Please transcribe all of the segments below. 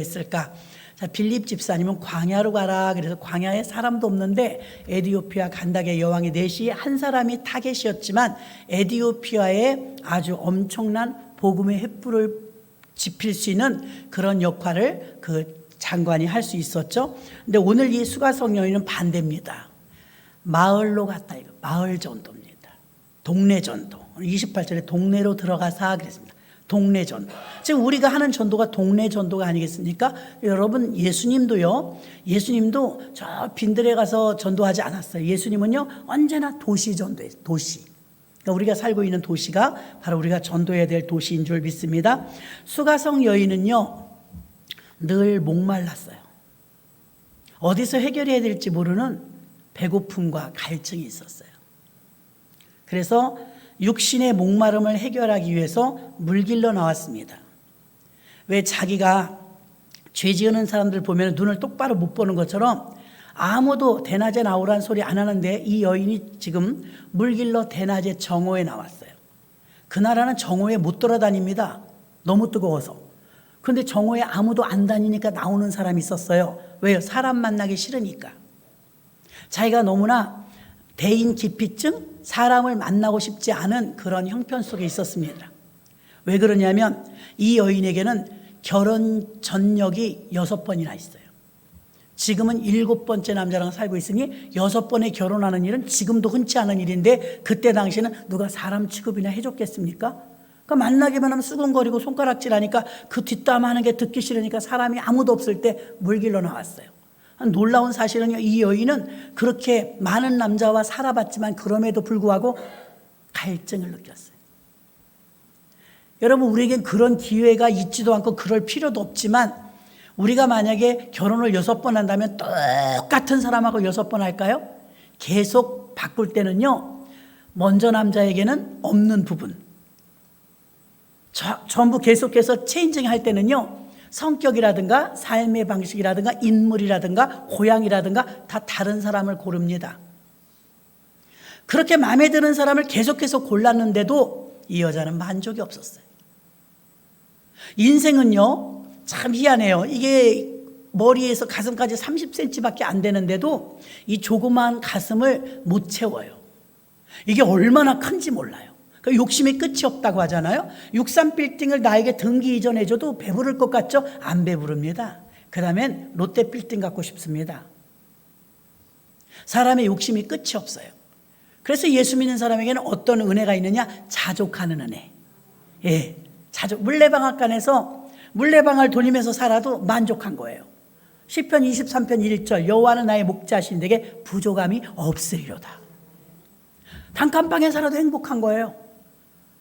했을까? 자, 빌립 집사님은 광야로 가라. 그래서 광야에 사람도 없는데 에디오피아 간다게 여왕의 내시 한 사람이 타겟이었지만 에디오피아에 아주 엄청난 복음의 횃불을 지필 수 있는 그런 역할을 그 장관이 할 수 있었죠. 근데 오늘 이 수가성 여인은 반대입니다. 마을로 갔다. 이거 마을 전도입니다. 동네 전도. 28절에 동네로 들어가사 그랬습니다. 동네 전도. 지금 우리가 하는 전도가 동네 전도가 아니겠습니까? 여러분, 예수님도 저 빈들에 가서 전도하지 않았어요. 예수님은요 언제나 도시 전도예요. 도시. 그러니까 우리가 살고 있는 도시가 바로 우리가 전도해야 될 도시인 줄 믿습니다. 수가성 여인은요 늘 목말랐어요. 어디서 해결해야 될지 모르는 배고픔과 갈증이 있었어요. 그래서 육신의 목마름을 해결하기 위해서 물길로 나왔습니다. 왜 자기가 죄 지은 사람들 보면 눈을 똑바로 못 보는 것처럼 아무도 대낮에 나오라는 소리 안 하는데 이 여인이 지금 물길로 대낮에 정오에 나왔어요. 그 나라는 정오에 못 돌아다닙니다. 너무 뜨거워서. 그런데 정오에 아무도 안 다니니까 나오는 사람이 있었어요. 왜요? 사람 만나기 싫으니까. 자기가 너무나 대인 기피증, 사람을 만나고 싶지 않은 그런 형편 속에 있었습니다. 왜 그러냐면 이 여인에게는 결혼 전력이 6번이나 있어요. 지금은 7번째 남자랑 살고 있으니 6번에 결혼하는 일은 지금도 흔치 않은 일인데 그때 당시에는 누가 사람 취급이나 해줬겠습니까? 그러니까 만나기만 하면 수근거리고 손가락질하니까 그 뒷담화하는 게 듣기 싫으니까 사람이 아무도 없을 때 물길로 나왔어요. 놀라운 사실은요, 이 여인은 그렇게 많은 남자와 살아봤지만 그럼에도 불구하고 갈증을 느꼈어요. 여러분, 우리에겐 그런 기회가 있지도 않고 그럴 필요도 없지만 우리가 만약에 결혼을 6번 한다면 똑같은 사람하고 6번 할까요? 계속 바꿀 때는요, 먼저 남자에게는 없는 부분, 전부 계속해서 체인징 할 때는요, 성격이라든가 삶의 방식이라든가 인물이라든가 고향이라든가 다 다른 사람을 고릅니다. 그렇게 마음에 드는 사람을 계속해서 골랐는데도 이 여자는 만족이 없었어요. 인생은요 참 희한해요. 이게 머리에서 가슴까지 30cm밖에 안 되는데도 이 조그마한 가슴을 못 채워요. 이게 얼마나 큰지 몰라요. 욕심이 끝이 없다고 하잖아요. 63빌딩을 나에게 등기 이전해줘도 배부를 것 같죠? 안 배부릅니다. 그 다음엔 롯데빌딩 갖고 싶습니다. 사람의 욕심이 끝이 없어요. 그래서 예수 믿는 사람에게는 어떤 은혜가 있느냐? 자족하는 은혜. 예, 자족. 물레방앗간에서 물레방아를 돌리면서 살아도 만족한 거예요. 시편 23편 1절 여호와는 나의 목자신 내게 부족함이 없으리로다. 단칸방에 살아도 행복한 거예요.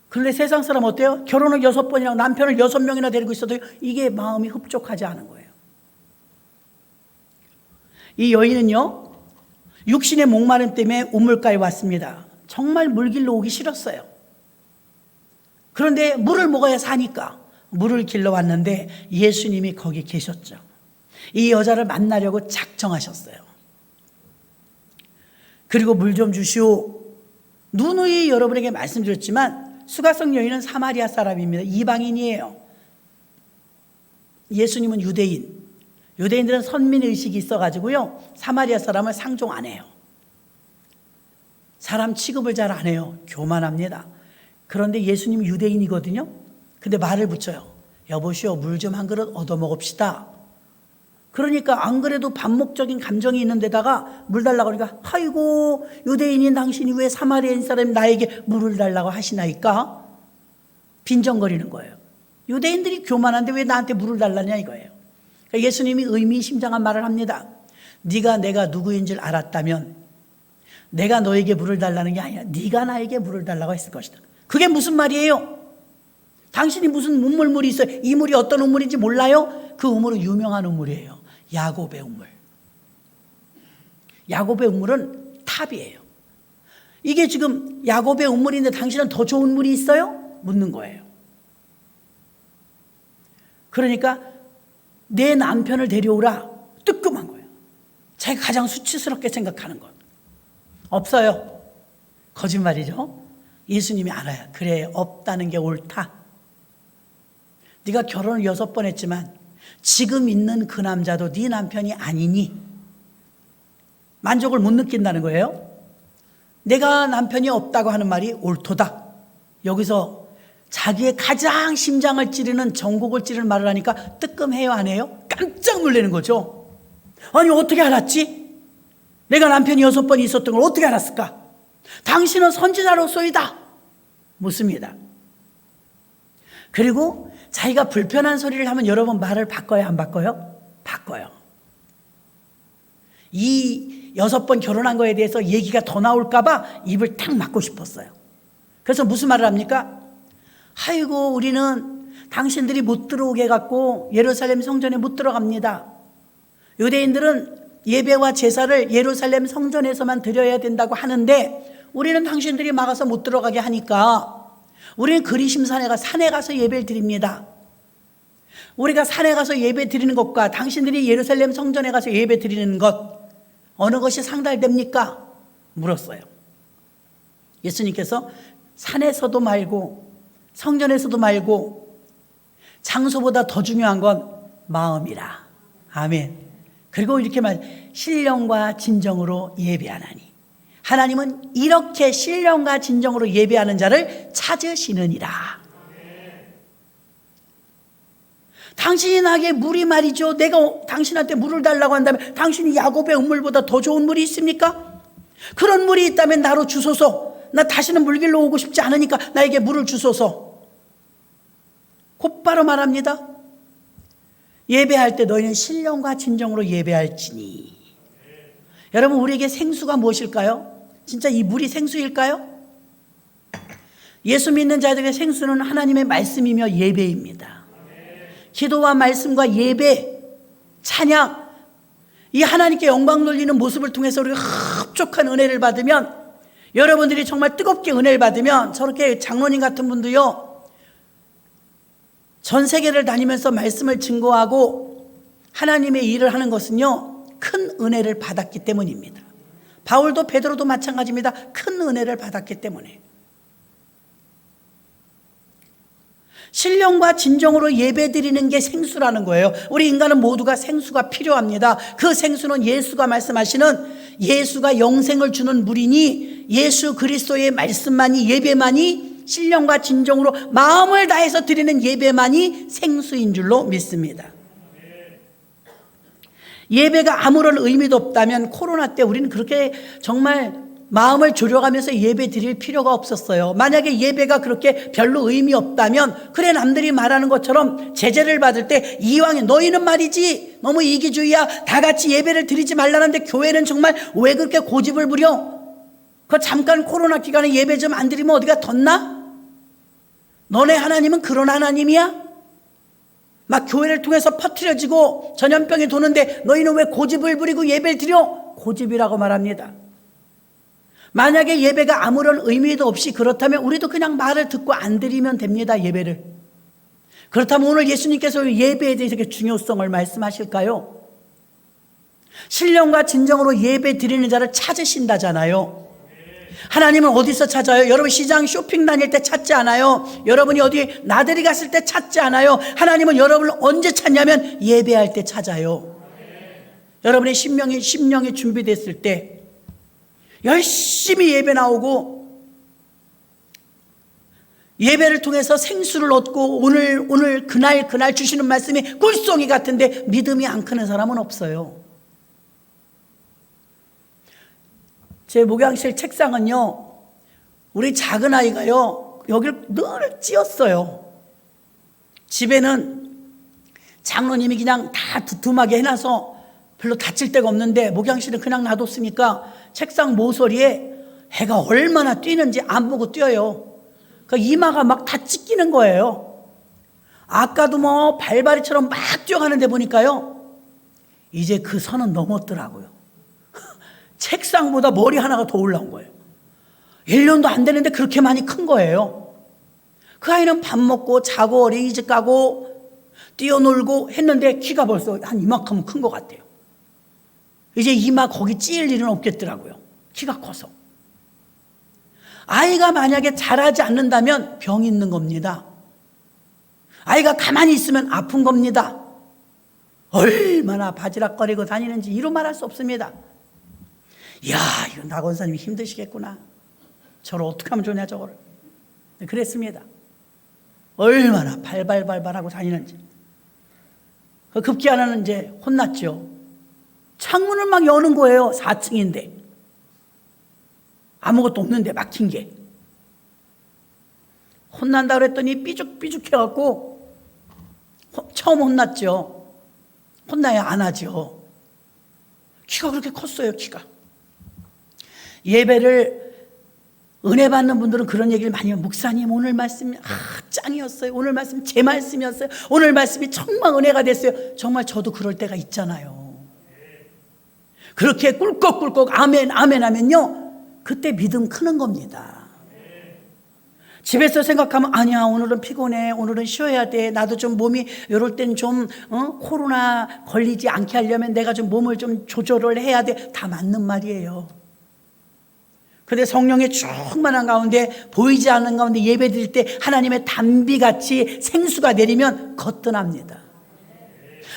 그런데 세상 사람 어때요? 결혼을 6번이랑 남편을 6명이나 데리고 있어도 이게 마음이 흡족하지 않은 거예요. 이 여인은요 육신의 목마름 때문에 우물가에 왔습니다. 정말 물길로 오기 싫었어요. 그런데 물을 먹어야 사니까 물을 길러 왔는데 예수님이 거기 계셨죠. 이 여자를 만나려고 작정하셨어요. 그리고 물 좀 주시오. 누누이 여러분에게 말씀드렸지만 수가성 여인은 사마리아 사람입니다. 이방인이에요. 예수님은 유대인. 유대인들은 선민의식이 있어가지고요 사마리아 사람을 상종 안 해요. 사람 취급을 잘 안 해요. 교만합니다. 그런데 예수님은 유대인이거든요. 근데 말을 붙여요. 여보시오, 물 좀 한 그릇 얻어 먹읍시다. 그러니까 안 그래도 반목적인 감정이 있는 데다가 물 달라고 하니까 아이고 유대인인 당신이 왜 사마리아인 사람이 나에게 물을 달라고 하시나이까? 빈정거리는 거예요. 유대인들이 교만한데 왜 나한테 물을 달라냐 이거예요. 그러니까 예수님이 의미심장한 말을 합니다. 네가 내가 누구인 줄 알았다면 내가 너에게 물을 달라는 게 아니라 네가 나에게 물을 달라고 했을 것이다. 그게 무슨 말이에요? 당신이 무슨 우물물이 있어요? 이 물이 어떤 우물인지 몰라요? 그 우물은 유명한 우물이에요. 야곱의 우물. 야곱의 우물은 탑이에요. 이게 지금 야곱의 우물인데 당신은 더 좋은 물이 있어요? 묻는 거예요. 그러니까 내 남편을 데려오라. 뜨끔한 거예요. 자기가 가장 수치스럽게 생각하는 것. 없어요. 거짓말이죠. 예수님이 알아요. 그래, 없다는 게 옳다. 네가 결혼을 6번 했지만 지금 있는 그 남자도 네 남편이 아니니? 만족을 못 느낀다는 거예요. 내가 남편이 없다고 하는 말이 옳도다. 여기서 자기의 가장 심장을 찌르는, 전곡을 찌르는 말을 하니까 뜨끔해요, 안 해요? 깜짝 놀라는 거죠. 아니, 어떻게 알았지? 내가 남편이 6번 있었던 걸 어떻게 알았을까? 당신은 선지자로소이다 묻습니다. 그리고 자기가 불편한 소리를 하면 여러분 말을 바꿔요, 안 바꿔요? 바꿔요. 이 6번 결혼한 거에 대해서 얘기가 더 나올까 봐 입을 탁 막고 싶었어요. 그래서 무슨 말을 합니까? 아이고, 우리는 당신들이 못 들어오게 해갖고 예루살렘 성전에 못 들어갑니다. 유대인들은 예배와 제사를 예루살렘 성전에서만 드려야 된다고 하는데 우리는 당신들이 막아서 못 들어가게 하니까 우리는 그리심산에 산에 가서 예배를 드립니다. 우리가 산에 가서 예배 드리는 것과 당신들이 예루살렘 성전에 가서 예배 드리는 것, 어느 것이 상달됩니까? 물었어요. 예수님께서 산에서도 말고 성전에서도 말고 장소보다 더 중요한 건 마음이라. 아멘. 그리고 이렇게 신령과 진정으로 예배하나니 하나님은 이렇게 신령과 진정으로 예배하는 자를 찾으시느니라. 당신이 나에게 물이 말이죠, 내가 당신한테 물을 달라고 한다면 당신이 야곱의 은물보다 더 좋은 물이 있습니까? 그런 물이 있다면 나로 주소서. 나 다시는 물길로 오고 싶지 않으니까 나에게 물을 주소서. 곧바로 말합니다. 예배할 때 너희는 신령과 진정으로 예배할지니. 여러분, 우리에게 생수가 무엇일까요? 진짜 이 물이 생수일까요? 예수 믿는 자들의 생수는 하나님의 말씀이며 예배입니다. 기도와 말씀과 예배, 찬양, 이 하나님께 영광 돌리는 모습을 통해서 우리가 흡족한 은혜를 받으면, 여러분들이 정말 뜨겁게 은혜를 받으면, 저렇게 장로님 같은 분도요, 전 세계를 다니면서 말씀을 증거하고 하나님의 일을 하는 것은요, 큰 은혜를 받았기 때문입니다. 바울도 베드로도 마찬가지입니다. 큰 은혜를 받았기 때문에. 신령과 진정으로 예배드리는 게 생수라는 거예요. 우리 인간은 모두가 생수가 필요합니다. 그 생수는 예수가 말씀하시는, 예수가 영생을 주는 물이니 예수 그리스도의 말씀만이, 예배만이, 신령과 진정으로 마음을 다해서 드리는 예배만이 생수인 줄로 믿습니다. 예배가 아무런 의미도 없다면 코로나 때 우리는 그렇게 정말 마음을 졸여가면서 예배 드릴 필요가 없었어요. 만약에 예배가 그렇게 별로 의미 없다면, 그래, 남들이 말하는 것처럼 제재를 받을 때 이왕에 너희는 말이지 너무 이기주의야, 다 같이 예배를 드리지 말라는데 교회는 정말 왜 그렇게 고집을 부려? 그 잠깐 코로나 기간에 예배 좀 안 드리면 어디가 덧나? 너네 하나님은 그런 하나님이야? 막 교회를 통해서 퍼뜨려지고 전염병이 도는데 너희는 왜 고집을 부리고 예배를 드려? 고집이라고 말합니다. 만약에 예배가 아무런 의미도 없이 그렇다면 우리도 그냥 말을 듣고 안 드리면 됩니다, 예배를. 그렇다면 오늘 예수님께서 예배에 대해서 이렇게 중요성을 말씀하실까요? 신령과 진정으로 예배 드리는 자를 찾으신다잖아요. 하나님은 어디서 찾아요? 여러분 시장 쇼핑 다닐 때 찾지 않아요. 여러분이 어디 나들이 갔을 때 찾지 않아요. 하나님은 여러분을 언제 찾냐면 예배할 때 찾아요. 여러분의 심령이 준비됐을 때 열심히 예배 나오고 예배를 통해서 생수를 얻고 오늘 그날 주시는 말씀이 꿀송이 같은데 믿음이 안 크는 사람은 없어요. 제 목양실 책상은요, 우리 작은 아이가요, 여기를 늘 찧었어요. 집에는 장로님이 그냥 다 두툼하게 해놔서 별로 다칠 데가 없는데 목양실은 그냥 놔뒀으니까 책상 모서리에 해가 얼마나 뛰는지 안 보고 뛰어요. 그 이마가 막 다 찢기는 거예요. 아까도 뭐 발바리처럼 막 뛰어가는데 보니까요, 이제 그 선은 넘었더라고요. 책상보다 머리 하나가 더 올라온 거예요. 1년도 안 되는데 그렇게 많이 큰 거예요. 그 아이는 밥 먹고 자고 어린이집 가고 뛰어놀고 했는데 키가 벌써 한 이만큼 큰 것 같아요. 이제 이마 거기 찌일 일은 없겠더라고요. 키가 커서. 아이가 만약에 자라지 않는다면 병이 있는 겁니다. 아이가 가만히 있으면 아픈 겁니다. 얼마나 바지락거리고 다니는지 이루 말할 수 없습니다. 이야, 이거 나 권사님이 힘드시겠구나. 저를 어떻게 하면 좋냐 저거를. 그랬습니다. 얼마나 발발발발하고 다니는지. 급기 하나는 이제 혼났죠. 창문을 막 여는 거예요. 4층인데 아무것도 없는데 막힌 게. 혼난다 그랬더니 삐죽삐죽해갖고 처음 혼났죠. 혼나야 안 하죠. 키가 그렇게 컸어요. 키가. 예배를 은혜 받는 분들은 그런 얘기를 많이 해요. 목사님 오늘 말씀이 짱이었어요. 오늘 말씀 제 말씀이었어요. 오늘 말씀이 정말 은혜가 됐어요. 정말 저도 그럴 때가 있잖아요. 그렇게 꿀꺽꿀꺽 아멘 아멘 하면요, 그때 믿음 크는 겁니다. 집에서 생각하면 아니야 오늘은 피곤해, 오늘은 쉬어야 돼, 나도 좀 몸이 이럴 땐 좀 코로나 걸리지 않게 하려면 내가 좀 몸을 좀 조절을 해야 돼. 다 맞는 말이에요. 근데 성령의 충만한 가운데, 보이지 않는 가운데 예배 드릴 때 하나님의 단비같이 생수가 내리면 거뜬합니다.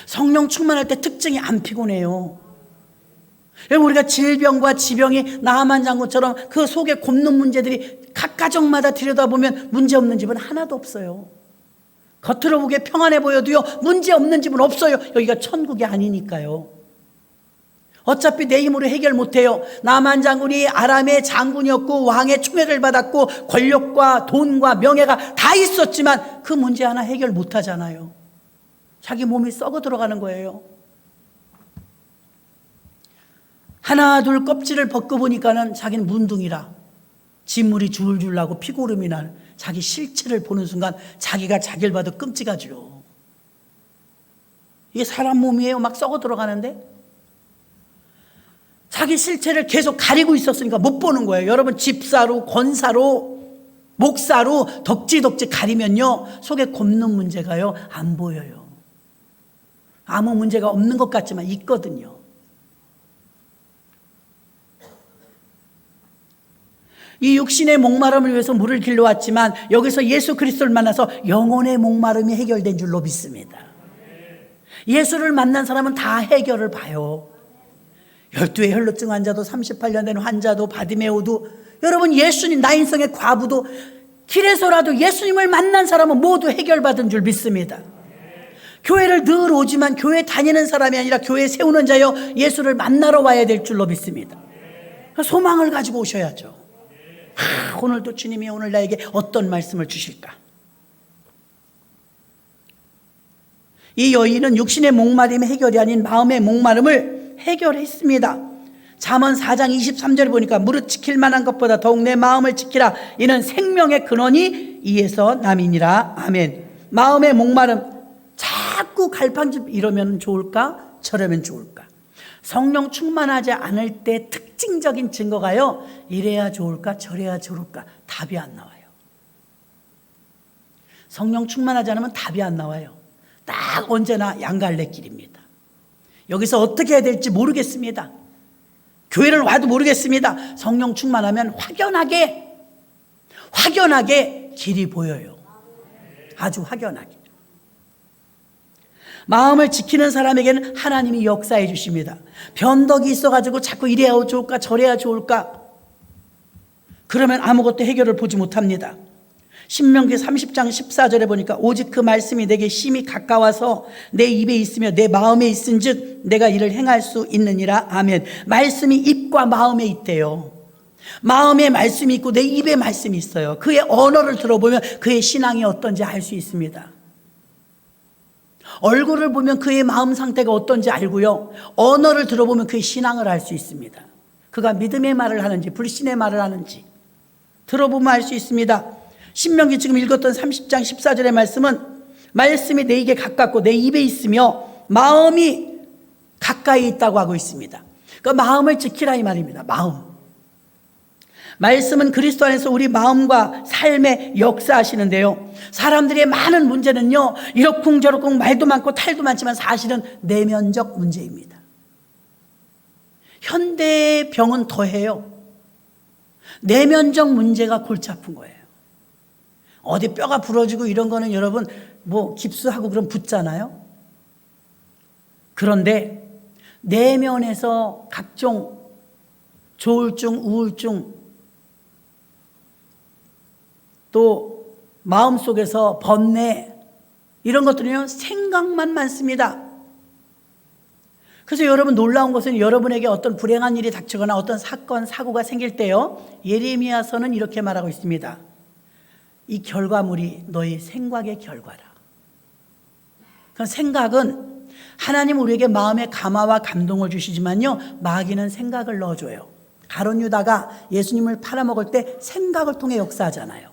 성령 충만할 때 특징이 안 피곤해요. 여러분, 우리가 질병과 지병이 나아만 장군처럼 그 속에 곱는 문제들이 각 가정마다 들여다보면 문제없는 집은 하나도 없어요. 겉으로 보기에 평안해 보여도요, 문제없는 집은 없어요. 여기가 천국이 아니니까요. 어차피 내 힘으로 해결 못해요. 나만 장군이 아람의 장군이었고 왕의 총애를 받았고 권력과 돈과 명예가 다 있었지만 그 문제 하나 해결 못하잖아요. 자기 몸이 썩어 들어가는 거예요. 하나 둘 껍질을 벗고 보니까는 자기는 문둥이라 진물이 줄줄 나고 피고름이 나는 자기 실체를 보는 순간 자기가 자기를 봐도 끔찍하죠. 이게 사람 몸이에요. 막 썩어 들어가는데 자기 실체를 계속 가리고 있었으니까 못 보는 거예요. 여러분, 집사로 권사로 목사로 덕지덕지 가리면요, 속에 곱는 문제가요 안 보여요. 아무 문제가 없는 것 같지만 있거든요. 이 육신의 목마름을 위해서 물을 길러왔지만 여기서 예수 그리스도를 만나서 영혼의 목마름이 해결된 줄로 믿습니다. 예수를 만난 사람은 다 해결을 봐요. 12의 혈루증 환자도 38년 된 환자도 바디메오도, 여러분 예수님, 나 인생의 과부도 길에서라도 예수님을 만난 사람은 모두 해결받은 줄 믿습니다. 교회를 늘 오지만 교회 다니는 사람이 아니라 교회 세우는 자여 예수를 만나러 와야 될 줄로 믿습니다. 소망을 가지고 오셔야죠. 오늘도 주님이 오늘 나에게 어떤 말씀을 주실까? 이 여인은 육신의 목마름이 해결이 아닌 마음의 목마름을 해결했습니다. 잠언 4장 23절에 보니까 무릇 지킬 만한 것보다 더욱 내 마음을 지키라. 이는 생명의 근원이 이에서 남이니라. 아멘. 마음의 목마름, 자꾸 갈팡질 이러면 좋을까 저러면 좋을까. 성령 충만하지 않을 때 특징적인 증거가요, 이래야 좋을까 저래야 좋을까 답이 안 나와요. 성령 충만하지 않으면 답이 안 나와요. 딱 언제나 양갈래길입니다. 여기서 어떻게 해야 될지 모르겠습니다. 교회를 와도 모르겠습니다. 성령 충만하면 확연하게 길이 보여요. 아주 확연하게. 마음을 지키는 사람에게는 하나님이 역사해 주십니다. 변덕이 있어가지고 자꾸 이래야 좋을까 저래야 좋을까, 그러면 아무것도 해결을 보지 못합니다. 신명기 30장 14절에 보니까 오직 그 말씀이 내게 심히 가까워서 내 입에 있으며 내 마음에 있은즉 내가 이를 행할 수 있느니라. 아멘. 말씀이 입과 마음에 있대요. 마음에 말씀이 있고 내 입에 말씀이 있어요. 그의 언어를 들어보면 그의 신앙이 어떤지 알 수 있습니다. 얼굴을 보면 그의 마음 상태가 어떤지 알고요, 언어를 들어보면 그의 신앙을 알 수 있습니다. 그가 믿음의 말을 하는지 불신의 말을 하는지 들어보면 알 수 있습니다. 신명기 지금 읽었던 30장 14절의 말씀은 말씀이 내 입에 가깝고 내 입에 있으며 마음이 가까이 있다고 하고 있습니다. 그 마음을 지키라 이 말입니다. 말씀은 그리스도 안에서 우리 마음과 삶에 역사하시는데요, 사람들의 많은 문제는요, 이러쿵저러쿵 말도 많고 탈도 많지만 사실은 내면적 문제입니다. 현대의 병은 더해요. 내면적 문제가 골치 아픈 거예요. 어디 뼈가 부러지고 이런 거는 여러분 뭐 깁스하고 그럼 붓잖아요. 그런데 내면에서 각종 조울증, 우울증, 또 마음속에서 번뇌, 이런 것들은요 생각만 많습니다. 그래서 여러분, 놀라운 것은 여러분에게 어떤 불행한 일이 닥치거나 어떤 사건, 사고가 생길 때요, 예레미야서는 이렇게 말하고 있습니다. 이 결과물이 너의 생각의 결과라. 그 생각은 하나님 우리에게 마음의 감화와 감동을 주시지만요, 마귀는 생각을 넣어줘요. 가룟 유다가 예수님을 팔아먹을 때 생각을 통해 역사하잖아요.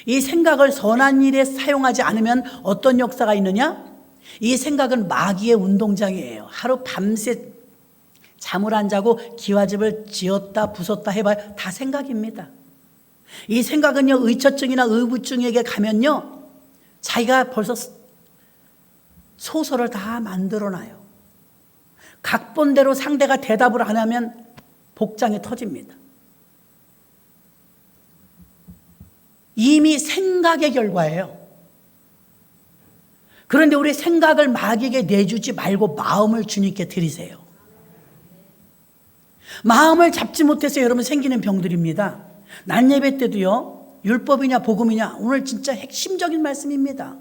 이 생각을 선한 일에 사용하지 않으면 어떤 역사가 있느냐? 이 생각은 마귀의 운동장이에요. 하루 밤새 잠을 안 자고 기와집을 지었다 부쉈다 해봐요. 다 생각입니다. 이 생각은요, 의처증이나 의부증에게 가면요, 자기가 벌써 소설을 다 만들어놔요. 각본대로 상대가 대답을 안 하면 복장이 터집니다. 이미 생각의 결과예요. 그런데 우리 생각을 마귀에게 내주지 말고 마음을 주님께 드리세요. 마음을 잡지 못해서 여러분 생기는 병들입니다. 날 예배 때도요, 율법이냐 복음이냐, 오늘 진짜 핵심적인 말씀입니다.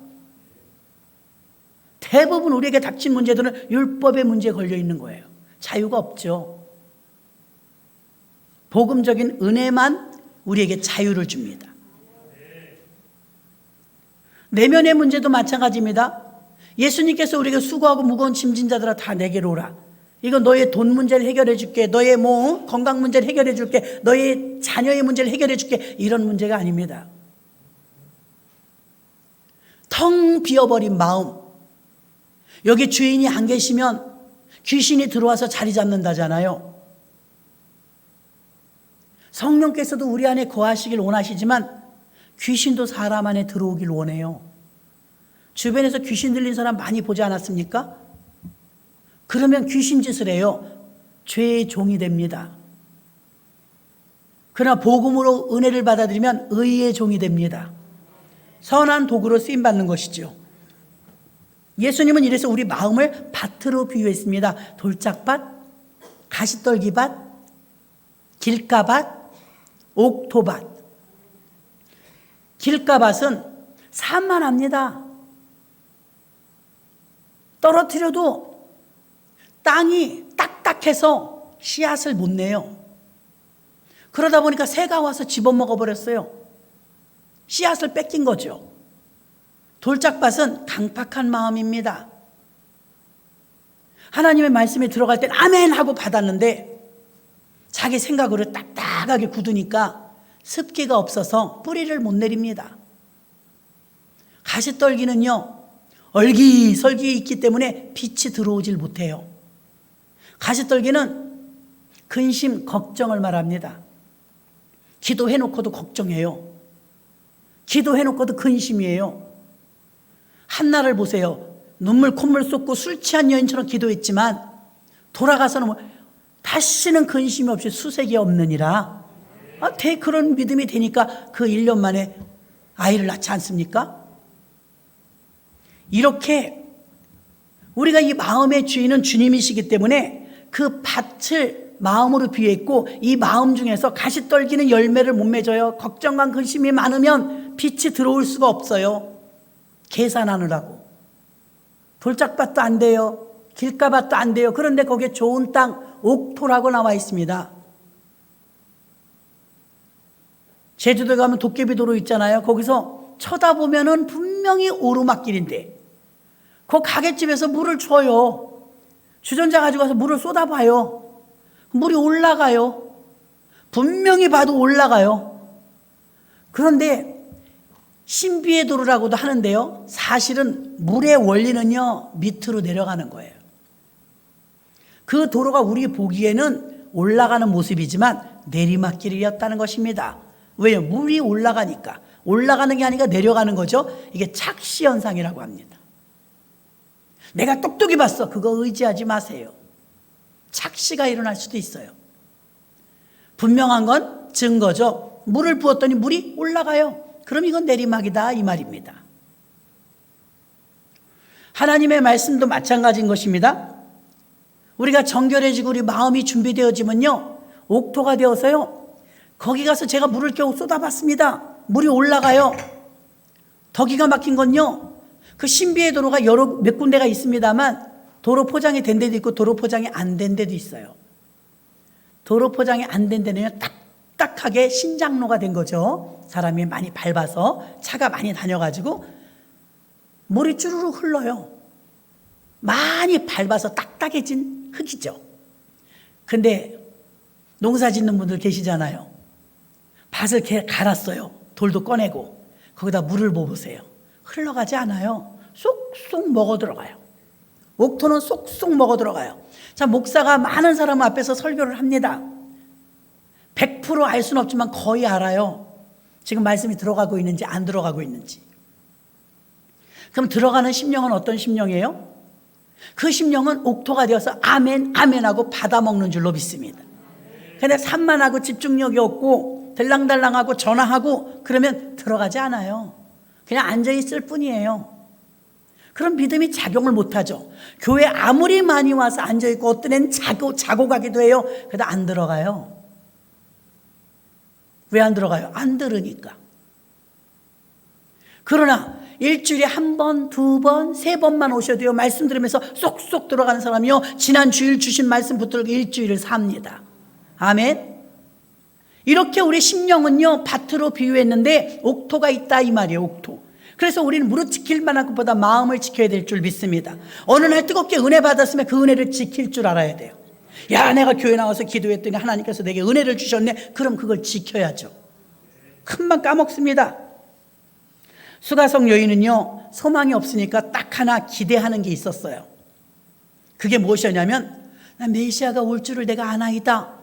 대부분 우리에게 닥친 문제들은 율법의 문제에 걸려 있는 거예요. 자유가 없죠. 복음적인 은혜만 우리에게 자유를 줍니다. 내면의 문제도 마찬가지입니다. 예수님께서 우리에게 수고하고 무거운 짐진 자들아 다 내게로 오라. 이거 너의 돈 문제를 해결해 줄게, 너의 건강 문제를 해결해 줄게, 너의 자녀의 문제를 해결해 줄게, 이런 문제가 아닙니다. 텅 비어버린 마음, 여기 주인이 안 계시면 귀신이 들어와서 자리 잡는다잖아요. 성령께서도 우리 안에 거하시길 원하시지만 귀신도 사람 안에 들어오길 원해요. 주변에서 귀신 들린 사람 많이 보지 않았습니까? 그러면 귀신 짓을 해요. 죄의 종이 됩니다. 그러나 복음으로 은혜를 받아들이면 의의 종이 됩니다. 선한 도구로 쓰임받는 것이죠. 예수님은 이래서 우리 마음을 밭으로 비유했습니다. 돌짝밭, 가시떨기밭, 길가밭, 옥토밭. 길가밭은 산만합니다. 떨어뜨려도 땅이 딱딱해서 씨앗을 못 내요. 그러다 보니까 새가 와서 집어먹어버렸어요. 씨앗을 뺏긴 거죠. 돌짝밭은 강팍한 마음입니다. 하나님의 말씀에 들어갈 땐 아멘 하고 받았는데 자기 생각으로 딱딱하게 굳으니까 습기가 없어서 뿌리를 못 내립니다. 가시떨기는요, 얼기설기 있기 때문에 빛이 들어오질 못해요. 가시떨기는 근심, 걱정을 말합니다. 기도해놓고도 걱정해요. 기도해놓고도 근심이에요. 한나를 보세요. 눈물 콧물 쏟고 술 취한 여인처럼 기도했지만 돌아가서는 다시는 근심이 없이 수색이 없느니라. 그런 믿음이 되니까 그 1년 만에 아이를 낳지 않습니까? 이렇게 우리가 이 마음의 주인은 주님이시기 때문에 그 밭을 마음으로 비유했고, 이 마음 중에서 가시떨기는 열매를 못 맺어요. 걱정과 근심이 많으면 빛이 들어올 수가 없어요. 계산하느라고. 돌짝밭도 안 돼요. 길가밭도 안 돼요. 그런데 거기에 좋은 땅, 옥토라고 나와 있습니다. 제주도에 가면 도깨비도로 있잖아요. 거기서 쳐다보면은 분명히 오르막길인데 그 가게집에서 물을 줘요. 주전자 가지고 가서 물을 쏟아봐요. 물이 올라가요. 분명히 봐도 올라가요. 그런데 신비의 도로라고도 하는데요, 사실은 물의 원리는요, 밑으로 내려가는 거예요. 그 도로가 우리 보기에는 올라가는 모습이지만 내리막길이었다는 것입니다. 왜요? 물이 올라가니까. 올라가는 게 아니라 내려가는 거죠. 이게 착시현상이라고 합니다. 내가 똑똑히 봤어. 그거 의지하지 마세요. 착시가 일어날 수도 있어요. 분명한 건 증거죠. 물을 부었더니 물이 올라가요. 그럼 이건 내리막이다 이 말입니다. 하나님의 말씀도 마찬가지인 것입니다. 우리가 정결해지고 우리 마음이 준비되어지면요, 옥토가 되어서요, 거기 가서 제가 물을 겨우 쏟아봤습니다. 물이 올라가요. 더 기가 막힌 건요, 그 신비의 도로가 몇 군데가 있습니다만 도로 포장이 된 데도 있고 도로 포장이 안 된 데도 있어요. 도로 포장이 안 된 데는요, 딱딱하게 신장로가 된 거죠. 사람이 많이 밟아서 차가 많이 다녀가지고 물이 쭈루룩 흘러요. 많이 밟아서 딱딱해진 흙이죠. 근데 농사 짓는 분들 계시잖아요. 밭을 갈았어요. 돌도 꺼내고 거기다 물을 부으세요. 흘러가지 않아요. 쏙쏙 먹어 들어가요. 옥토는 쏙쏙 먹어 들어가요. 자, 목사가 많은 사람 앞에서 설교를 합니다. 100% 알 수는 없지만 거의 알아요. 지금 말씀이 들어가고 있는지 안 들어가고 있는지. 그럼 들어가는 심령은 어떤 심령이에요? 그 심령은 옥토가 되어서 아멘 아멘 하고 받아먹는 줄로 믿습니다. 근데 산만하고 집중력이 없고 들랑달랑하고 전화하고 그러면 들어가지 않아요. 그냥 앉아있을 뿐이에요. 그럼 믿음이 작용을 못하죠. 교회 아무리 많이 와서 앉아있고 어떤 애는 자고 가기도 해요. 그래도 안 들어가요. 왜 안 들어가요? 안 들으니까. 그러나 일주일에 한 번, 두 번, 세 번만 오셔도요, 말씀 들으면서 쏙쏙 들어가는 사람이요, 지난 주일 주신 말씀 붙들고 일주일을 삽니다. 아멘. 이렇게 우리 심령은요, 밭으로 비유했는데 옥토가 있다 이 말이에요. 옥토. 그래서 우리는 무릇 지킬 만한 것보다 마음을 지켜야 될 줄 믿습니다. 어느 날 뜨겁게 은혜 받았으면 그 은혜를 지킬 줄 알아야 돼요. 야, 내가 교회 나와서 기도했더니 하나님께서 내게 은혜를 주셨네. 그럼 그걸 지켜야죠. 금방 까먹습니다. 수가성 여인은요, 소망이 없으니까 딱 하나 기대하는 게 있었어요. 그게 무엇이었냐면, 나 메시아가 올 줄을 내가 아나이다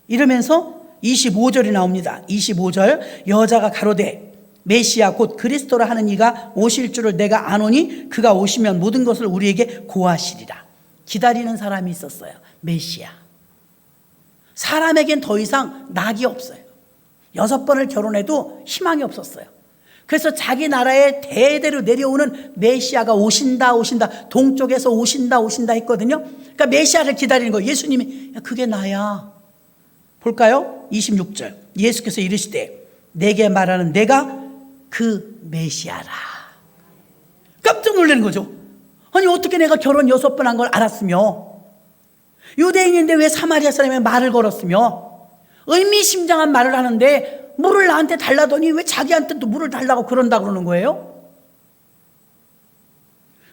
이러면서 25절이 나옵니다. 25절, 여자가 가로되 메시아 곧 그리스도라 하는 이가 오실 줄을 내가 아노니 그가 오시면 모든 것을 우리에게 고하시리라. 기다리는 사람이 있었어요. 메시아. 사람에겐 더 이상 낙이 없어요. 6번을 결혼해도 희망이 없었어요. 그래서 자기 나라에 대대로 내려오는 메시아가 오신다 동쪽에서 오신다 했거든요. 그러니까 메시아를 기다리는 거예요. 예수님이 그게 나야. 볼까요? 26절, 예수께서 이르시되 내게 말하는 내가 그 메시아라. 깜짝 놀라는 거죠. 아니, 어떻게 내가 결혼 6번 한 걸 알았으며, 유대인인데 왜 사마리아 사람이 말을 걸었으며, 의미심장한 말을 하는데 물을 나한테 달라더니 왜 자기한테 또 물을 달라고 그러는 거예요?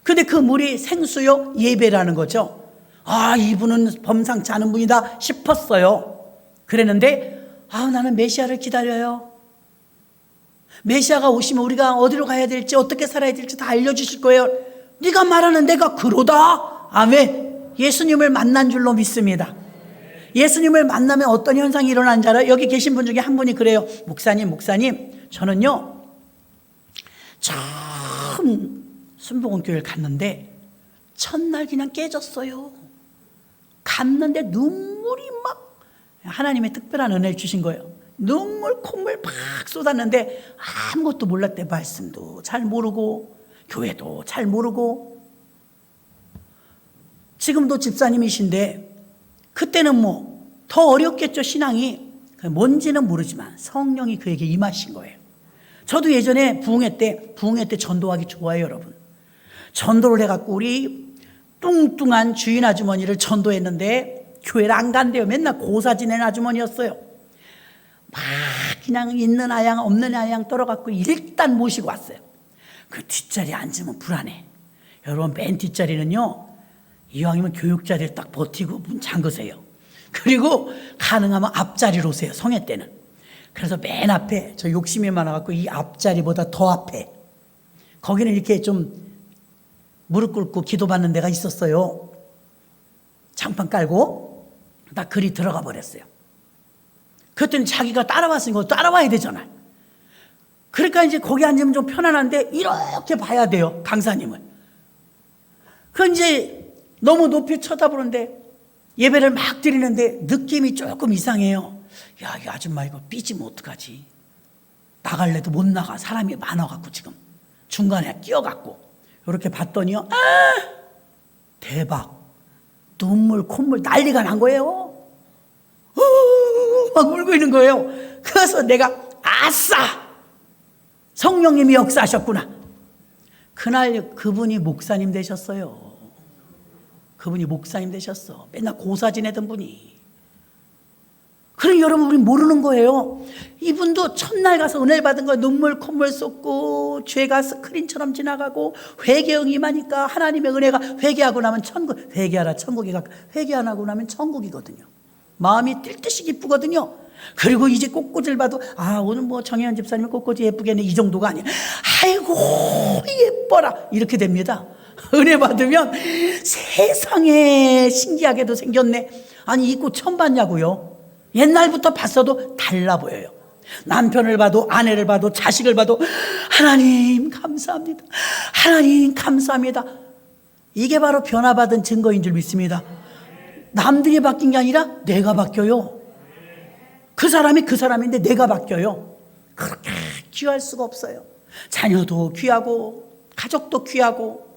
근데 그 물이 생수요 예배라는 거죠. 아, 이분은 범상치 않은 분이다 싶었어요. 그랬는데 나는 메시아를 기다려요. 메시아가 오시면 우리가 어디로 가야 될지 어떻게 살아야 될지 다 알려주실 거예요. 네가 말하는 내가 그로다. 아멘. 예수님을 만난 줄로 믿습니다. 예수님을 만나면 어떤 현상이 일어나는 줄 알아요? 여기 계신 분 중에 한 분이 그래요. 목사님 저는요 처음 순복음교회를 갔는데 첫날 그냥 깨졌어요. 갔는데 눈물이 막, 하나님의 특별한 은혜를 주신 거예요. 눈물 콧물 팍 쏟았는데 아무것도 몰랐대. 말씀도 잘 모르고 교회도 잘 모르고. 지금도 집사님이신데 그때는 뭐 더 어렵겠죠. 신앙이 뭔지는 모르지만 성령이 그에게 임하신 거예요. 저도 예전에 부흥회 때 전도하기 좋아해요. 여러분, 전도를 해갖고 우리 뚱뚱한 주인 아주머니를 전도했는데 교회를 안 간대요. 맨날 고사 지낸 아주머니였어요. 막 그냥 있는 아양 없는 아양 떨어갖고 일단 모시고 왔어요. 그 뒷자리에 앉으면 불안해. 여러분, 맨 뒷자리는요, 이왕이면 교육자리를 딱 버티고 문 잠그세요. 그리고 가능하면 앞자리로 오세요. 성회 때는. 그래서 맨 앞에, 저 욕심이 많아갖고 이 앞자리보다 더 앞에, 거기는 이렇게 좀 무릎 꿇고 기도받는 데가 있었어요. 장판 깔고 딱 그리 들어가 버렸어요. 그랬더니 자기가 따라왔으니까 따라와야 되잖아요. 그러니까 이제 거기 앉으면 좀 편안한데 이렇게 봐야 돼요, 강사님을. 그 이제 너무 높이 쳐다보는데 예배를 막 드리는데 느낌이 조금 이상해요. 야, 이 아줌마 이거 삐지면 어떡하지? 나갈래도 못 나가. 사람이 많아갖고 지금 중간에 끼어갖고 이렇게 봤더니요, 대박, 눈물 콧물 난리가 난 거예요. 막 울고 있는 거예요. 그래서 내가 아싸, 성령님이 역사하셨구나. 그날 그분이 목사님 되셨어요. 그분이 목사님 되셨어. 맨날 고사 지내던 분이. 그럼 여러분, 우리 모르는 거예요. 이분도 첫날 가서 은혜를 받은 거 눈물 콧물 쏟고 죄가 스크린처럼 지나가고 회개형 임하니까 하나님의 은혜가, 회개하고 나면 천국, 회개하라 천국이가, 회개 안 하고 나면 천국이거든요. 마음이 뛸 듯이 기쁘거든요. 그리고 이제 꽃꽂이를 봐도 오늘 뭐 정혜연 집사님이 꽃꽂이 예쁘겠네, 이 정도가 아니에요. 아이고 예뻐라, 이렇게 됩니다. 은혜 받으면 세상에 신기하게도 생겼네. 아니, 이 꽃 처음 봤냐고요. 옛날부터 봤어도 달라 보여요. 남편을 봐도 아내를 봐도 자식을 봐도 하나님 감사합니다, 하나님 감사합니다. 이게 바로 변화받은 증거인 줄 믿습니다. 남들이 바뀐 게 아니라 내가 바뀌어요. 그 사람이 그 사람인데 내가 바뀌어요. 그렇게 귀할 수가 없어요. 자녀도 귀하고 가족도 귀하고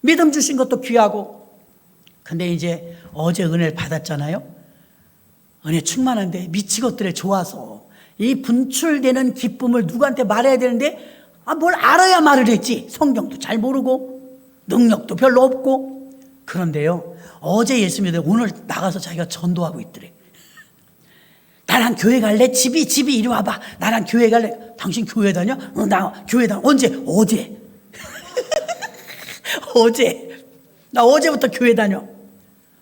믿음 주신 것도 귀하고. 근데 이제 어제 은혜를 받았잖아요. 은혜 충만한데 미치것들에 좋아서 이 분출되는 기쁨을 누구한테 말해야 되는데 뭘 알아야 말을 했지. 성경도 잘 모르고 능력도 별로 없고. 그런데요, 어제 예수 믿어 오늘 나가서 자기가 전도하고 있더래. 나랑 교회 갈래? 집이 이리 와봐. 나랑 교회 갈래? 당신 교회 다녀? 나 교회 다녀. 언제? 어제. 어제. 나 어제부터 교회 다녀.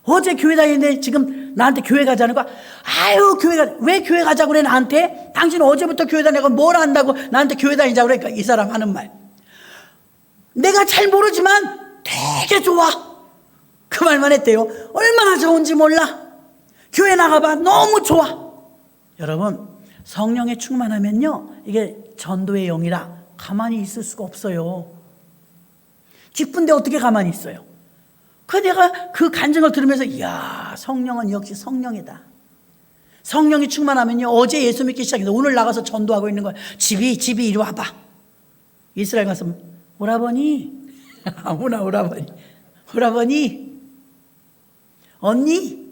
어제 교회 다니는데 지금 나한테 교회 가자는 거야. 아유, 왜 교회 가자고 그래 나한테? 당신 어제부터 교회 다니고 뭘 안다고 나한테 교회 다니자고 그러니까 이 사람 하는 말, 내가 잘 모르지만 되게 좋아. 그 말만 했대요. 얼마나 좋은지 몰라. 교회 나가봐, 너무 좋아. 여러분, 성령에 충만하면요, 이게 전도의 영이라 가만히 있을 수가 없어요. 기쁜데 어떻게 가만히 있어요? 내가 그 간증을 들으면서 이야, 성령은 역시 성령이다. 성령이 충만하면요, 어제 예수 믿기 시작해서 오늘 나가서 전도하고 있는 거야. 집이 이리 와봐. 이스라엘 가서 오라버니, 아무나 오라버니, 언니,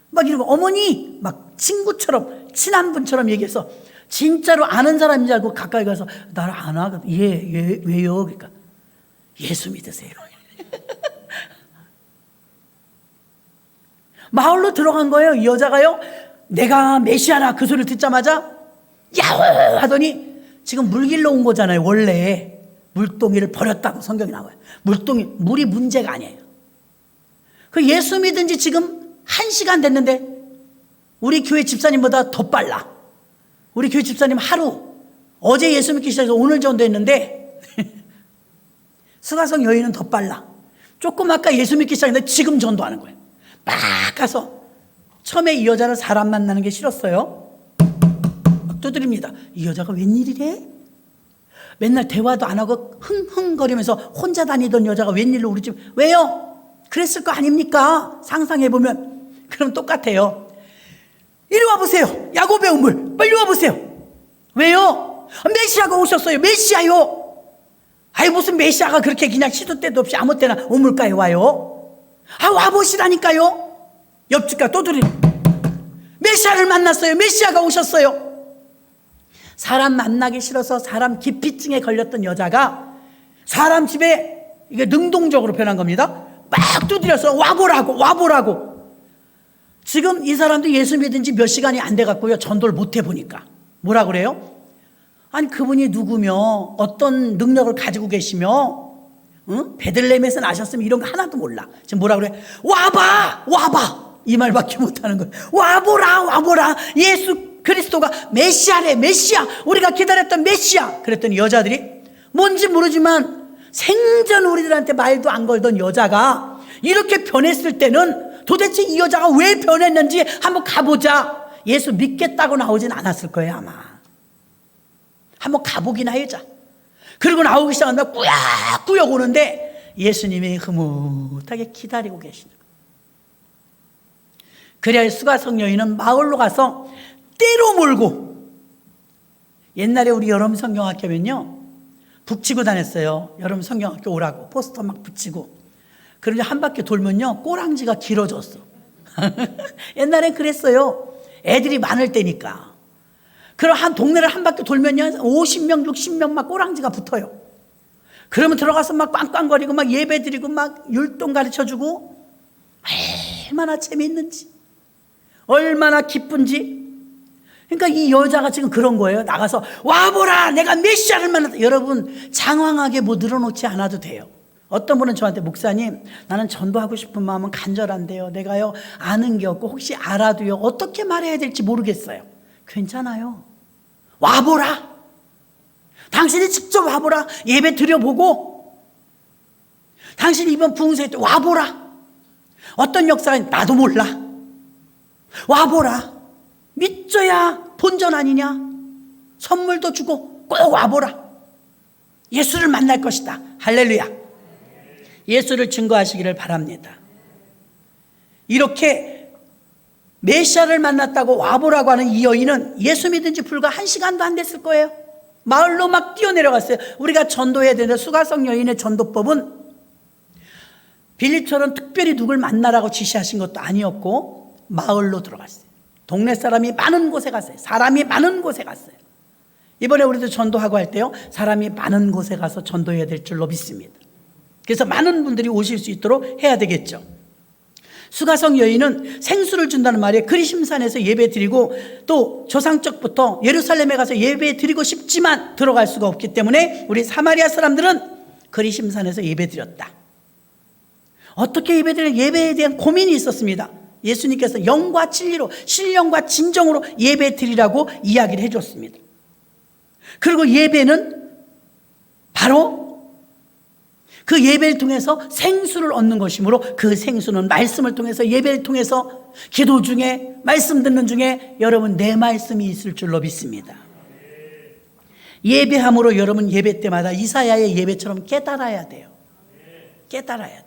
막 이러고 어머니, 막 친구처럼 친한 분처럼 얘기해서 진짜로 아는 사람인 줄 알고 가까이 가서 나를 안 하거든. 왜요? 그러니까 예수 믿으세요. 마을로 들어간 거예요. 이 여자가요, 내가 메시아라 그 소리를 듣자마자 야호 하더니 지금 물길로 온 거잖아요. 원래 물동이를 버렸다고 성경이 나와요. 물이 문제가 아니에요. 그 예수 믿은 지 지금 1시간 됐는데 우리 교회 집사님보다 더 빨라. 우리 교회 집사님 하루, 어제 예수 믿기 시작해서 오늘 전도했는데 수가성 여인은 더 빨라. 조금 아까 예수 믿기 시작했는데 지금 전도하는 거예요. 막 가서 처음에 이 여자는 사람 만나는 게 싫었어요. 막 두드립니다. 이 여자가 웬일이래? 맨날 대화도 안 하고 흥흥거리면서 혼자 다니던 여자가 웬일로 우리 집, 왜요? 그랬을 거 아닙니까? 상상해보면. 그럼 똑같아요. 이리 와보세요. 야곱의 우물, 빨리 와보세요. 왜요? 메시아가 오셨어요. 메시아요. 아이, 무슨 메시아가 그렇게 그냥 시도 때도 없이 아무 때나 우물가에 와요? 와보시라니까요. 옆집가 또 들이 메시아를 만났어요. 메시아가 오셨어요. 사람 만나기 싫어서 사람 기피증에 걸렸던 여자가 사람 집에 이게 능동적으로 변한 겁니다. 막 두드려서 와보라고. 지금 이 사람도 예수 믿은 지 몇 시간이 안 돼갖고요, 전도를 못 해보니까 뭐라 그래요? 아니, 그분이 누구며 어떤 능력을 가지고 계시며 베들레헴에서 나셨으면 이런 거 하나도 몰라. 지금 뭐라 그래? 와봐 이 말밖에 못하는 거예요. 와보라. 예수 그리스도가 메시아래, 메시아, 우리가 기다렸던 메시아. 그랬더니 여자들이 뭔지 모르지만 생전 우리들한테 말도 안 걸던 여자가 이렇게 변했을 때는 도대체 이 여자가 왜 변했는지 한번 가보자. 예수 믿겠다고 나오진 않았을 거예요, 아마. 한번 가보긴 하자. 그리고 나오기 시작한다. 꾸역꾸역 오는데 예수님이 흐뭇하게 기다리고 계시는 거예요. 그래야 수가성 여인은 마을로 가서 때로 몰고, 옛날에 우리 여름 성경학교면요, 북치고 다녔어요. 여러분 성경학교 오라고 포스터 막 붙이고. 그런데 한 바퀴 돌면요 꼬랑지가 길어졌어. 옛날엔 그랬어요. 애들이 많을 때니까. 그럼 한 동네를 한 바퀴 돌면요 50명 60명 막 꼬랑지가 붙어요. 그러면 들어가서 막 꽝꽝거리고 막 예배 드리고 막 율동 가르쳐주고 얼마나 재미있는지 얼마나 기쁜지. 그러니까 이 여자가 지금 그런 거예요. 나가서 와보라 내가 메시아를 만났다. 여러분 장황하게 뭐 늘어놓지 않아도 돼요. 어떤 분은 저한테 목사님 나는 전도하고 싶은 마음은 간절한데요 내가요 아는 게 없고 혹시 알아도요 어떻게 말해야 될지 모르겠어요. 괜찮아요. 와보라. 당신이 직접 와보라. 예배 드려보고 당신이 이번 부흥회 때 와보라. 어떤 역사가 나도 몰라. 와보라. 믿져야 본전 아니냐. 선물도 주고 꼭 와보라. 예수를 만날 것이다. 할렐루야. 예수를 증거하시기를 바랍니다. 이렇게 메시아를 만났다고 와보라고 하는 이 여인은 예수 믿은 지 불과 1시간도 안 됐을 거예요. 마을로 막 뛰어내려갔어요. 우리가 전도해야 되는데 수가성 여인의 전도법은 빌립처럼 특별히 누굴 만나라고 지시하신 것도 아니었고 마을로 들어갔어요. 동네 사람이 많은 곳에 갔어요. 사람이 많은 곳에 갔어요. 이번에 우리도 전도하고 할 때요 사람이 많은 곳에 가서 전도해야 될 줄로 믿습니다. 그래서 많은 분들이 오실 수 있도록 해야 되겠죠. 수가성 여인은 생수를 준다는 말에 그리심산에서 예배 드리고 또 조상적부터 예루살렘에 가서 예배 드리고 싶지만 들어갈 수가 없기 때문에 우리 사마리아 사람들은 그리심산에서 예배 드렸다. 어떻게 예배 드리냐 예배에 대한 고민이 있었습니다. 예수님께서 영과 진리로 신령과 진정으로 예배 드리라고 이야기를 해줬습니다. 그리고 예배는 바로 그 예배를 통해서 생수를 얻는 것이므로 그 생수는 말씀을 통해서 예배를 통해서 기도 중에 말씀 듣는 중에 여러분 내 말씀이 있을 줄로 믿습니다. 예배함으로 여러분 예배 때마다 이사야의 예배처럼 깨달아야 돼요. 깨달아야 돼.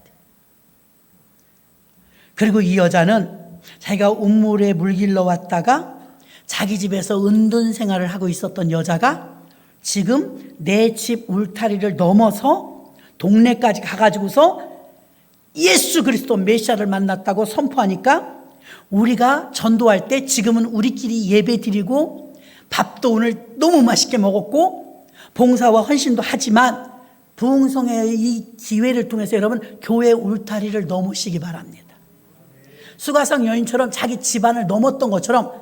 그리고 이 여자는 자기가 우물에 물 길러 왔다가 자기 집에서 은둔 생활을 하고 있었던 여자가 지금 내 집 울타리를 넘어서 동네까지 가가지고서 예수 그리스도 메시아를 만났다고 선포하니까 우리가 전도할 때 지금은 우리끼리 예배 드리고 밥도 오늘 너무 맛있게 먹었고 봉사와 헌신도 하지만 부흥성의 이 기회를 통해서 여러분 교회 울타리를 넘으시기 바랍니다. 수가성 여인처럼 자기 집안을 넘었던 것처럼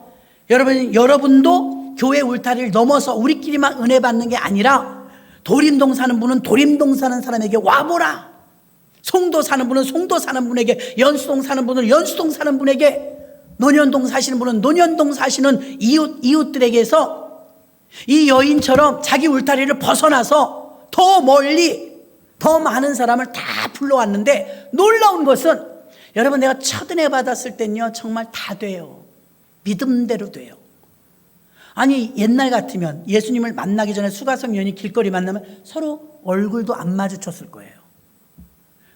여러분도 교회 울타리를 넘어서 우리끼리만 은혜 받는 게 아니라 도림동 사는 분은 도림동 사는 사람에게 와보라. 송도 사는 분은 송도 사는 분에게, 연수동 사는 분은 연수동 사는 분에게, 논현동 사시는 분은 논현동 사시는 이웃들에게서 이 여인처럼 자기 울타리를 벗어나서 더 멀리 더 많은 사람을 다 불러왔는데 놀라운 것은 여러분 내가 첫 은혜 받았을 땐요 정말 다 돼요. 믿음대로 돼요. 아니 옛날 같으면 예수님을 만나기 전에 수가성 여인이 길거리 만나면 서로 얼굴도 안 마주쳤을 거예요.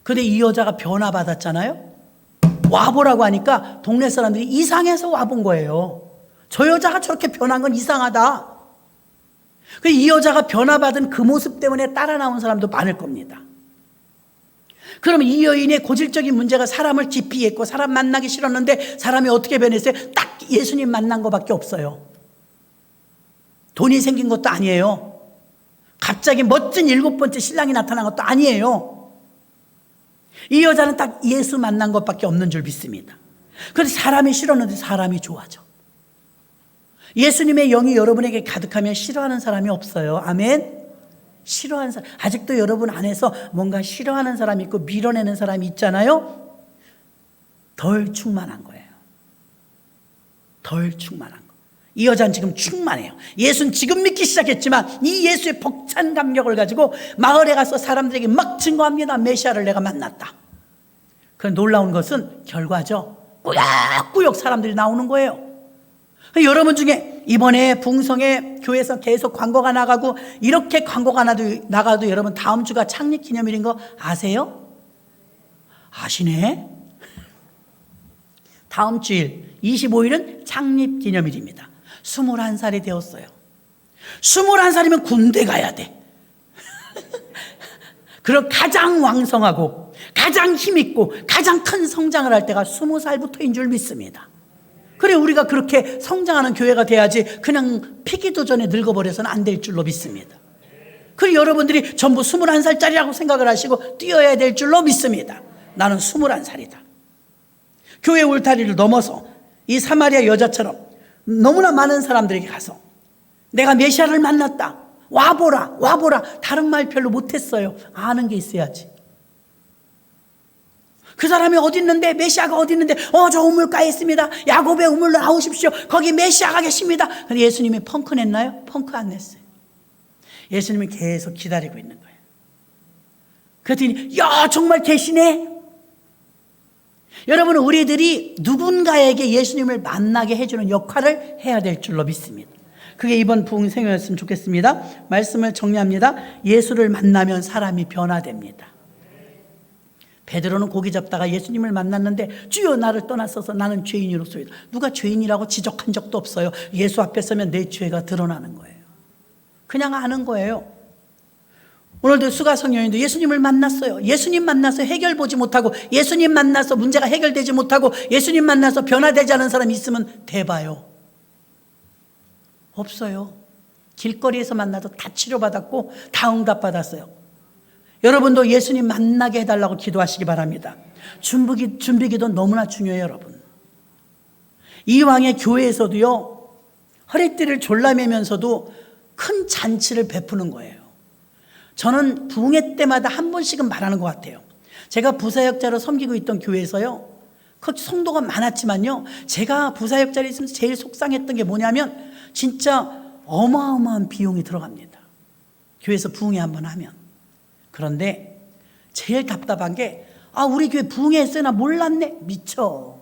그런데 이 여자가 변화받았잖아요. 와보라고 하니까 동네 사람들이 이상해서 와본 거예요. 저 여자가 저렇게 변한 건 이상하다. 이 여자가 변화받은 그 모습 때문에 따라 나온 사람도 많을 겁니다. 그러면 이 여인의 고질적인 문제가 사람을 기피했고 사람 만나기 싫었는데 사람이 어떻게 변했어요? 딱 예수님 만난 것밖에 없어요. 돈이 생긴 것도 아니에요. 갑자기 멋진 7번째 신랑이 나타난 것도 아니에요. 이 여자는 딱 예수 만난 것밖에 없는 줄 믿습니다. 그런데 사람이 싫었는데 사람이 좋아져. 예수님의 영이 여러분에게 가득하면 싫어하는 사람이 없어요. 아멘. 싫어하는 사람, 아직도 여러분 안에서 뭔가 싫어하는 사람이 있고 밀어내는 사람이 있잖아요. 덜 충만한 거예요. 덜 충만한 거. 이 여자는 지금 충만해요. 예수는 지금 믿기 시작했지만 이 예수의 벅찬 감격을 가지고 마을에 가서 사람들에게 막 증거합니다. 메시아를 내가 만났다. 그 놀라운 것은 결과죠. 꾸역꾸역 사람들이 나오는 거예요. 여러분 중에 이번에 부흥성에 교회에서 계속 광고가 나가고 이렇게 광고가 나가도 여러분 다음 주가 창립기념일인 거 아세요? 아시네? 다음 주일 25일은 창립기념일입니다. 21살이 되었어요. 21살이면 군대 가야 돼. 그런 가장 왕성하고 가장 힘있고 가장 큰 성장을 할 때가 20살부터인 줄 믿습니다. 그래, 우리가 그렇게 성장하는 교회가 돼야지 그냥 피기도 전에 늙어버려서는 안 될 줄로 믿습니다. 그리고 여러분들이 전부 21살짜리라고 생각을 하시고 뛰어야 될 줄로 믿습니다. 나는 21살이다. 교회 울타리를 넘어서 이 사마리아 여자처럼 너무나 많은 사람들에게 가서 내가 메시아를 만났다, 와보라 와보라. 다른 말 별로 못했어요. 아는 게 있어야지. 그 사람이 어디 있는데, 메시아가 어디 있는데, 저 우물가에 있습니다. 야곱의 우물로 나오십시오. 거기 메시아가 계십니다. 근데 예수님이 펑크 냈나요? 펑크 안 냈어요. 예수님이 계속 기다리고 있는 거예요. 그랬더니 야, 정말 계시네. 여러분, 우리들이 누군가에게 예수님을 만나게 해주는 역할을 해야 될 줄로 믿습니다. 그게 이번 부흥생활이었으면 좋겠습니다. 말씀을 정리합니다. 예수를 만나면 사람이 변화됩니다. 베드로는 고기 잡다가 예수님을 만났는데 주여 나를 떠나서서 나는 죄인이로소이다. 누가 죄인이라고 지적한 적도 없어요. 예수 앞에 서면 내 죄가 드러나는 거예요. 그냥 아는 거예요. 오늘도 수가성 여인도 예수님을 만났어요. 예수님 만나서 해결 보지 못하고, 예수님 만나서 문제가 해결되지 못하고, 예수님 만나서 변화되지 않은 사람이 있으면 대봐요. 없어요. 길거리에서 만나도 다 치료받았고 다 응답받았어요. 여러분도 예수님 만나게 해달라고 기도하시기 바랍니다. 준비기도 너무나 중요해요, 여러분. 이왕의 교회에서도요, 허리띠를 졸라매면서도 큰 잔치를 베푸는 거예요. 저는 부흥회 때마다 한 번씩은 말하는 것 같아요. 제가 부사역자로 섬기고 있던 교회에서요, 그 성도가 많았지만요, 제가 부사역자로 있으면서 제일 속상했던 게 뭐냐면 진짜 어마어마한 비용이 들어갑니다. 교회에서 부흥회 한번 하면. 그런데 제일 답답한 게, 우리 교회 부흥회 했어요? 나 몰랐네. 미쳐.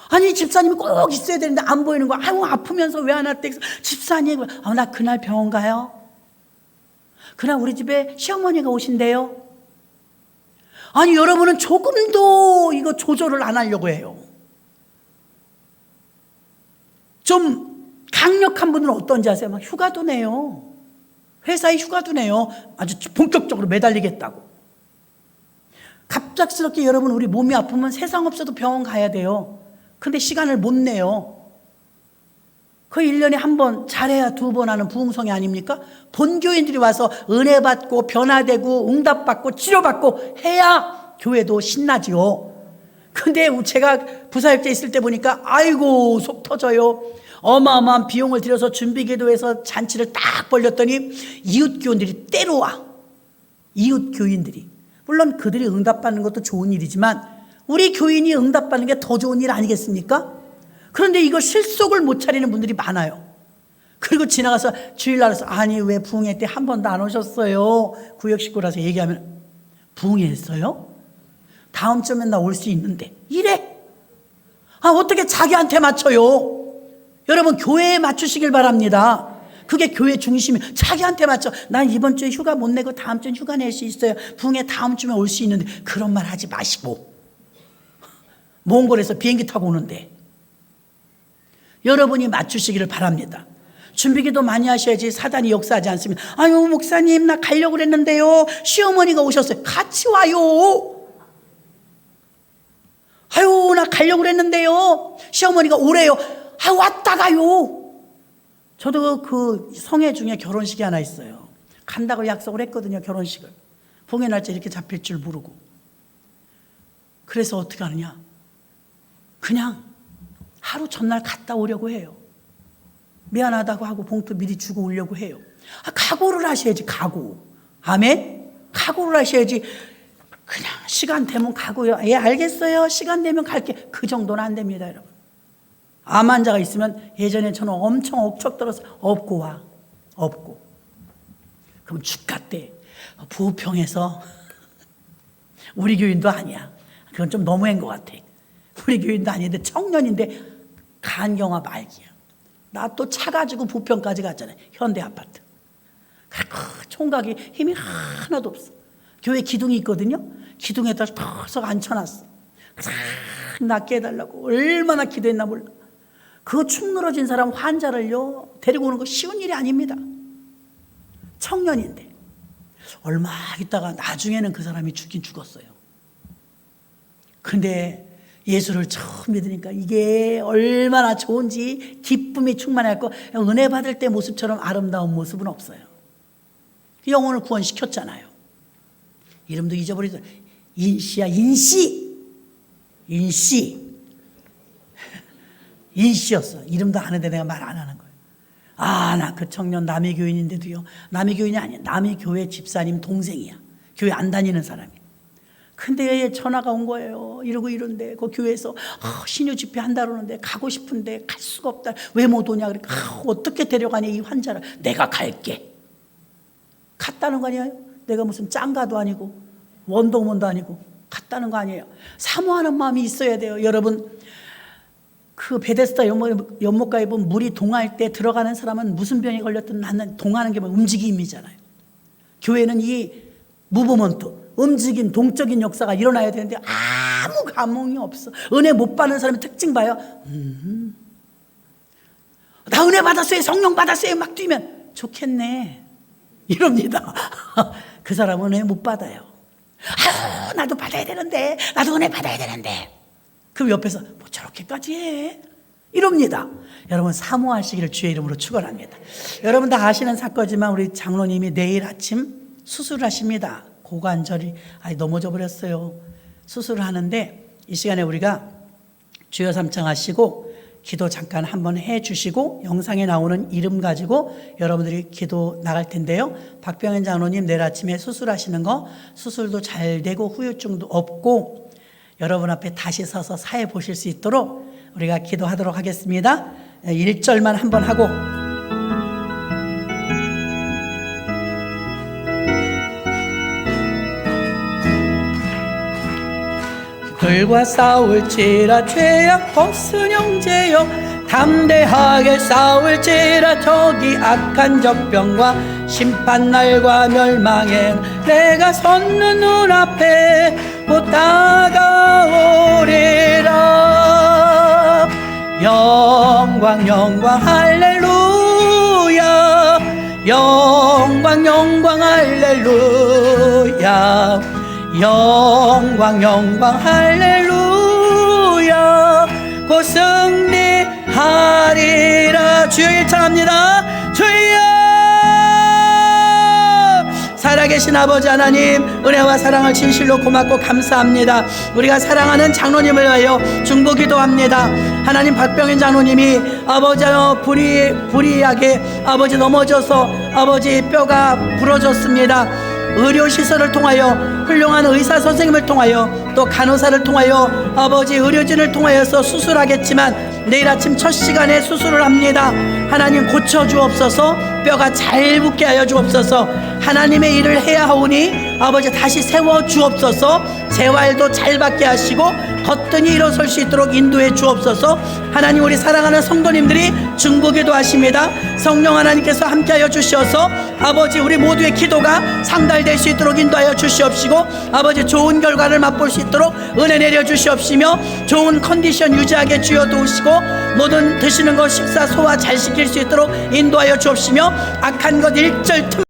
아니, 집사님이 꼭 있어야 되는데 안 보이는 거야. 아프면서 왜 안 왔대? 집사님, 나 그날 병원 가요. 그날 우리 집에 시어머니가 오신대요. 아니, 여러분은 조금도 이거 조절을 안 하려고 해요. 좀 강력한 분들은 어떤지 아세요? 막 휴가도 내요. 회사에 휴가도 내요. 아주 본격적으로 매달리겠다고. 갑작스럽게 여러분, 우리 몸이 아프면 세상 없어도 병원 가야 돼요. 근데 시간을 못 내요. 그 1년에 한 번, 잘해야 2번 하는 부흥성이 아닙니까? 본교인들이 와서 은혜 받고 변화되고 응답받고 치료받고 해야 교회도 신나지요. 근데 제가 부사역자에 있을 때 보니까 아이고 속 터져요. 어마어마한 비용을 들여서 준비기도해서 잔치를 딱 벌렸더니 이웃교인들이 때려와. 이웃교인들이. 물론 그들이 응답받는 것도 좋은 일이지만 우리 교인이 응답받는 게 더 좋은 일 아니겠습니까? 그런데 이거 실속을 못 차리는 분들이 많아요. 그리고 지나가서 주일날에서 아니 왜 부흥회 때 한 번도 안 오셨어요? 구역 식구라서 얘기하면 부흥회 했어요? 다음 주면 나 올 수 있는데 이래? 어떻게 자기한테 맞춰요? 여러분 교회에 맞추시길 바랍니다. 그게 교회 중심이. 자기한테 맞춰. 난 이번 주에 휴가 못 내고 다음 주에 휴가 낼 수 있어요. 부흥회 다음 주면 올 수 있는데. 그런 말 하지 마시고. 몽골에서 비행기 타고 오는데 여러분이 맞추시기를 바랍니다. 준비기도 많이 하셔야지 사단이 역사하지 않습니다. 아유 목사님 나 가려고 그랬는데요. 시어머니가 오셨어요. 같이 와요. 아유 나 가려고 그랬는데요. 시어머니가 오래요. 왔다 가요. 저도 그 성회 중에 결혼식이 하나 있어요. 간다고 약속을 했거든요. 결혼식을. 봉의 날짜 이렇게 잡힐 줄 모르고. 그래서 어떻게 하느냐. 그냥 하루 전날 갔다 오려고 해요. 미안하다고 하고 봉투 미리 주고 오려고 해요. 각오를 하셔야지. 각오. 아멘? 각오를 하셔야지. 그냥 시간 되면 가고요. 예 알겠어요. 시간 되면 갈게. 그 정도는 안 됩니다 여러분. 암 환자가 있으면 예전에 저는 엄청 억척 들어서 업고 와. 업고. 그럼 축가 때 부평에서 우리 교인도 아니야. 그건 좀 너무한 것 같아. 우리 교인도 아닌데 청년인데 간경화 말기야. 나 또 차 가지고 부평까지 갔잖아요. 현대 아파트. 총각이 힘이 하나도 없어. 교회 기둥이 있거든요. 기둥에다 턱 앉혀놨어. 낫게 해달라고 얼마나 기도했나 몰라. 그 축 늘어진 사람 환자를요 데리고 오는 거 쉬운 일이 아닙니다. 청년인데. 얼마 있다가 나중에는 그 사람이 죽긴 죽었어요. 근데 예수를 처음 믿으니까 이게 얼마나 좋은지 기쁨이 충만했고, 은혜 받을 때 모습처럼 아름다운 모습은 없어요. 영혼을 구원시켰잖아요. 이름도 잊어버리죠. 인씨야, 인씨였어. 이름도 아는데 내가 말 안 하는 거예요. 나 그 청년 남의 교인인데도요, 남의 교인이 아니야, 남의 교회 집사님 동생이야. 교회 안 다니는 사람이야. 근데 전화가 온 거예요. 이런데 그 교회에서 신유 집회 한다 그러는데 가고 싶은데 갈 수가 없다. 왜 못 오냐 그러니까 어떻게 데려가니 이 환자를. 내가 갈게. 갔다는 거 아니에요? 내가 무슨 짱가도 아니고 원더우먼도 아니고 갔다는 거 아니에요. 사모하는 마음이 있어야 돼요. 여러분, 그 베데스다 연못가에 보면 물이 동할 때 들어가는 사람은 무슨 병에 걸렸든 나는 동하는 게 움직임이잖아요. 교회는 이 무브먼트, 움직임, 동적인 역사가 일어나야 되는데 아무 감흥이 없어. 은혜 못 받는 사람의 특징 봐요. 나 은혜 받았어요, 성령 받았어요 막 뛰면 좋겠네 이럽니다. 그 사람은 은혜 못 받아요. 나도 받아야 되는데, 나도 은혜 받아야 되는데. 그럼 옆에서 뭐 저렇게까지 해? 이럽니다. 여러분, 사모하시기를 주의 이름으로 축원합니다. 여러분 다 아시는 사건이지만 우리 장로님이 내일 아침 수술하십니다. 고관절이 넘어져 버렸어요. 수술을 하는데 이 시간에 우리가 주여 삼창하시고 기도 잠깐 한번 해주시고 영상에 나오는 이름 가지고 여러분들이 기도 나갈 텐데요. 박병현 장로님 내일 아침에 수술하시는 거, 수술도 잘 되고 후유증도 없고 여러분 앞에 다시 서서 사회 보실 수 있도록 우리가 기도하도록 하겠습니다. 1절만 한번 하고 들과 싸울지라 죄악 벗은 형제여, 담대하게 싸울지라 저기 악한 적병과 심판날과 멸망에 내가 섰는 눈앞에 곧 다가오리라. 영광 영광 할렐루야, 영광 영광 할렐루야, 영광 영광 할렐루야. 곧 승리하리라. 주여 일창합니다. 주여. 살아계신 아버지 하나님, 은혜와 사랑을 진실로 고맙고 감사합니다. 우리가 사랑하는 장로님을 위하여 중보기도합니다. 하나님, 박병현 장로님이 아버지여 불의하게 아버지 넘어져서 아버지 뼈가 부러졌습니다. 의료시설을 통하여 훌륭한 의사 선생님을 통하여 또 간호사를 통하여 아버지 의료진을 통하여서 수술하겠지만 내일 아침 첫 시간에 수술을 합니다. 하나님 고쳐주옵소서. 뼈가 잘 붙게 하여 주옵소서. 하나님의 일을 해야 하오니 아버지 다시 세워주옵소서. 재활도 잘 받게 하시고 거뜬히 일어설 수 있도록 인도해 주옵소서. 하나님, 우리 사랑하는 성도님들이 중보기도 하십니다. 성령 하나님께서 함께하여 주시어서 아버지 우리 모두의 기도가 상달될 수 있도록 인도하여 주시옵시고 아버지 좋은 결과를 맛볼 수 있도록 은혜 내려 주시옵시며 좋은 컨디션 유지하게 주여 도우시고 모든 드시는 것 식사 소화 잘 시킬 수 있도록 인도하여 주옵시며 악한 것 일절